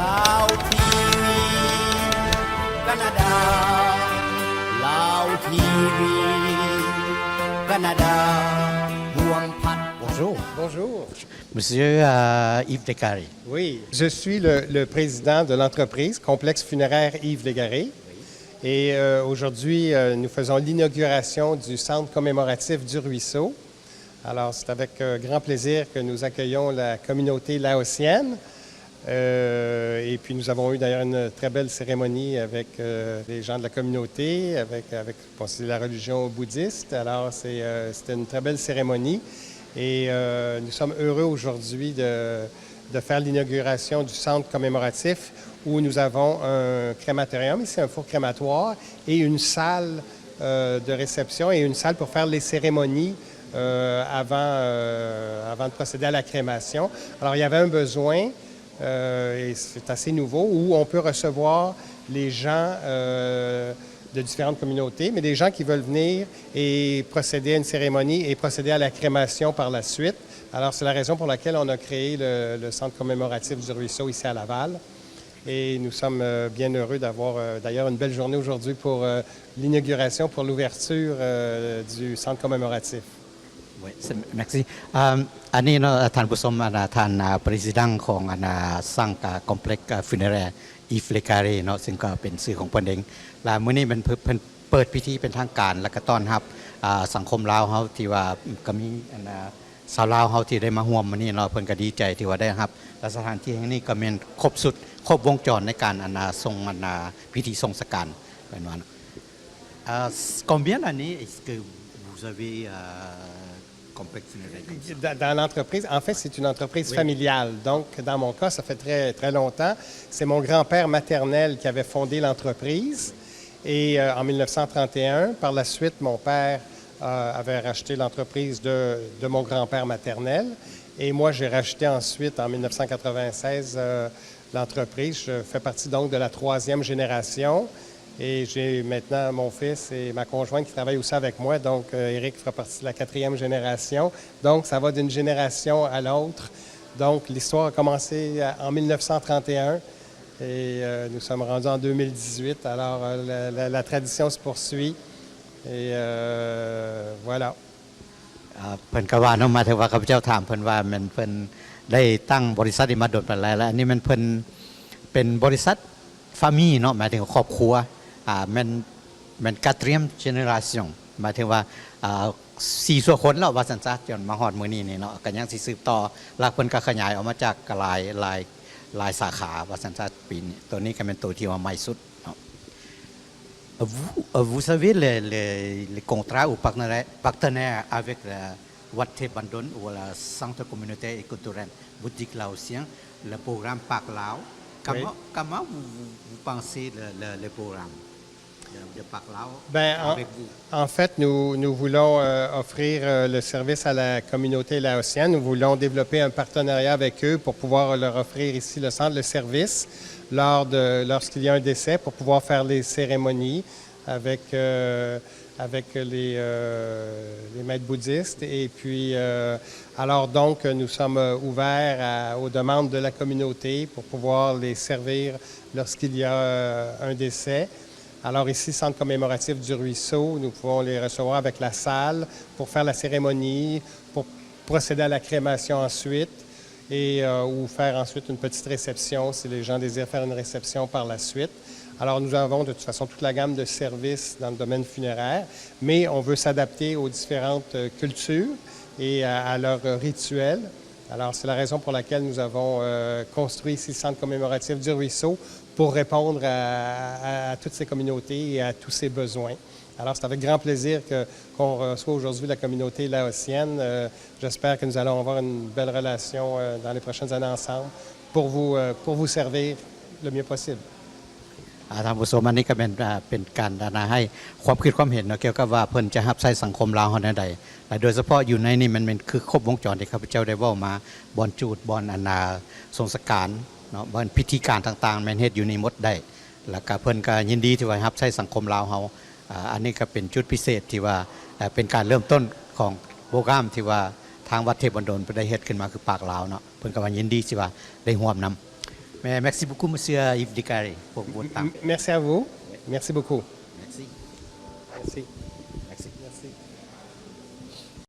ลาวทีวีแคนาดาลาวทีวีแคนาดาห่วงพัด Bonjour. Bonjour. Monsieur Yves Légaré. Oui, je suis le président de l'entreprise Complexe funéraire Yves Légaré. Et aujourd'hui, nous faisons l'inauguration du centre commémoratif du Ruisseau. Alors, c'est avec grand plaisir que nous accueillons la communauté laotienne. Et puis, nous avons eu d'ailleurs une très belle cérémonie avec les gens de la communauté, avec la religion bouddhiste. Alors, c'était une très belle cérémonie. Et nous sommes heureux aujourd'hui de faire l'inauguration du centre commémoratif où nous avons un crématorium, ici un four crématoire, et une salle de réception et une salle pour faire les cérémonies avant de procéder à la crémation. Alors, il y avait un besoin, et c'est assez nouveau, où on peut recevoir les gens de différentes communautés, mais des gens qui veulent venir et procéder à une cérémonie et procéder à la crémation par la suite. Alors, c'est la raison pour laquelle on a créé le centre commémoratif du Ruisseau ici à Laval. Et nous sommes bien heureux d'avoir d'ailleurs une belle journée aujourd'hui pour l'inauguration, pour l'ouverture du centre commémoratif. Oui, merci. อันนี้เนาะท่านผู้ชมท่านประธานของสร้างคอมเพล็กซ์ฟิวเนอเรลอีฟเลการีเนาะซึ่งก็เป็นชื่อของเพิ่นเองและมื้อนี้มันเพิ่นเปิดพิธีเป็นทางการและก็ต้อนรับสังคมลาวเฮาที่ว่าก็มีชาวลาวเฮาที่ได้มาร่วมมื้อนี้เนาะเพิ่นก็ดีใจที่ว่าได้รับและสถานที่แห่งนี้ก็แม่นครบสุดครบวงจรในการทรงพิธีทรงสการเป็นว่าcombien d'années est-ce que vous avez Dans l'entreprise, en fait, c'est une entreprise familiale. Donc, dans mon cas, ça fait très, très longtemps. C'est mon grand-père maternel qui avait fondé l'entreprise. Et en 1931, par la suite, mon père avait racheté l'entreprise de mon grand-père maternel. Et moi, j'ai racheté ensuite, en 1996, l'entreprise. Je fais partie donc de la 3e génération. Et j'ai maintenant mon fils et ma conjointe qui travaillent aussi avec moi. Donc, Éric fera partie de la 4e génération. Donc, ça va d'une génération à l'autre. Donc, l'histoire a commencé en 1931 et nous sommes rendus en 2018. Alors, la tradition se poursuit. Et voilà. เพิ่นก็ว่าเนาะมาถึงว่าข้าพเจ้าถามเพิ่นว่ามันเพิ่นได้ตั้งบริษัทนี้มาโดนปานใดแล้วอันนี้มันเพิ่นเป็นบริษัทฟามีเนาะหมายถึงครอบครัวมัน4ème génération หมายถึงว่า4 ชั่วคนแล้วว่าซั่นซะจนมาฮอดมื้อนี้นี่เนาะก็ยังสิสืบต่อแล้วเพิ่นก็ขยายออกมาจากหลายสาขาว่าซั่นซะปีนี้ตัวนี้ก็เป็นตัวที่ว่าใหม่สุดเนาะ Vous savez les contrats ou partenaires avec la Wat Thep Ban Don ou la Centre communautaire et culturel bouddhique laotien le programme Pak Lao comment vous pensez le programme de Pak Lao avec vous? En fait, nous voulons offrir le service à la communauté laotienne. Nous voulons développer un partenariat avec eux pour pouvoir leur offrir ici le centre de service lorsqu'il y a un décès, pour pouvoir faire les cérémonies avec les maîtres bouddhistes. Et puis, alors donc, nous sommes ouverts aux demandes de la communauté pour pouvoir les servir lorsqu'il y a un décès. Alors ici, Centre commémoratif du Ruisseau, nous pouvons les recevoir avec la salle pour faire la cérémonie, pour procéder à la crémation ensuite et ou faire ensuite une petite réception si les gens désirent faire une réception par la suite. Alors nous avons de toute façon toute la gamme de services dans le domaine funéraire, mais on veut s'adapter aux différentes cultures et à leurs rituels. Alors c'est la raison pour laquelle nous avons construit ici le Centre commémoratif du Ruisseau pour répondre à toutes ces communautés et à tous ces besoins. Alors, c'est avec grand plaisir qu'on reçoit aujourd'hui la communauté laotienne. J'espère que nous allons avoir une belle relation dans les prochaines années ensemble pour vous servir le mieux possible. ทางผู้ชมอันนี้ก็เป็นการให้ความคิดความเห็นเกี่ยวกับว่าเพิ่นจะรับใช้สังคมลาวเฮาแนวใดและโดยเฉพาะอยู่ในนี่มันคือครบวงจรที่ข้าพเจ้าได้เว้ามาบอนจูดบอนทรงสการเนาะบอนพิธีการต่างๆแม่นเฮ็ดอยู่ในหมดได้แล้วก็เพิ่นก็ยินดีที่ว่ารับใช้สังคมลาวเฮาอันนี้ก็เป็นจุดพิเศษที่ว่าเป็นการเริ่มต้นของโปรแกรมที่ว่าทางวัดเทพบันดลได้เฮ็ดขึ้นมาคือปากลาวเนาะเพิ่นก็ว่ายินดีที่ว่าได้ร่วมนำ Mais merci beaucoup, Monsieur Yves Dicari, pour votre temps. Merci à vous. Merci beaucoup. Merci. Merci. Merci. Merci.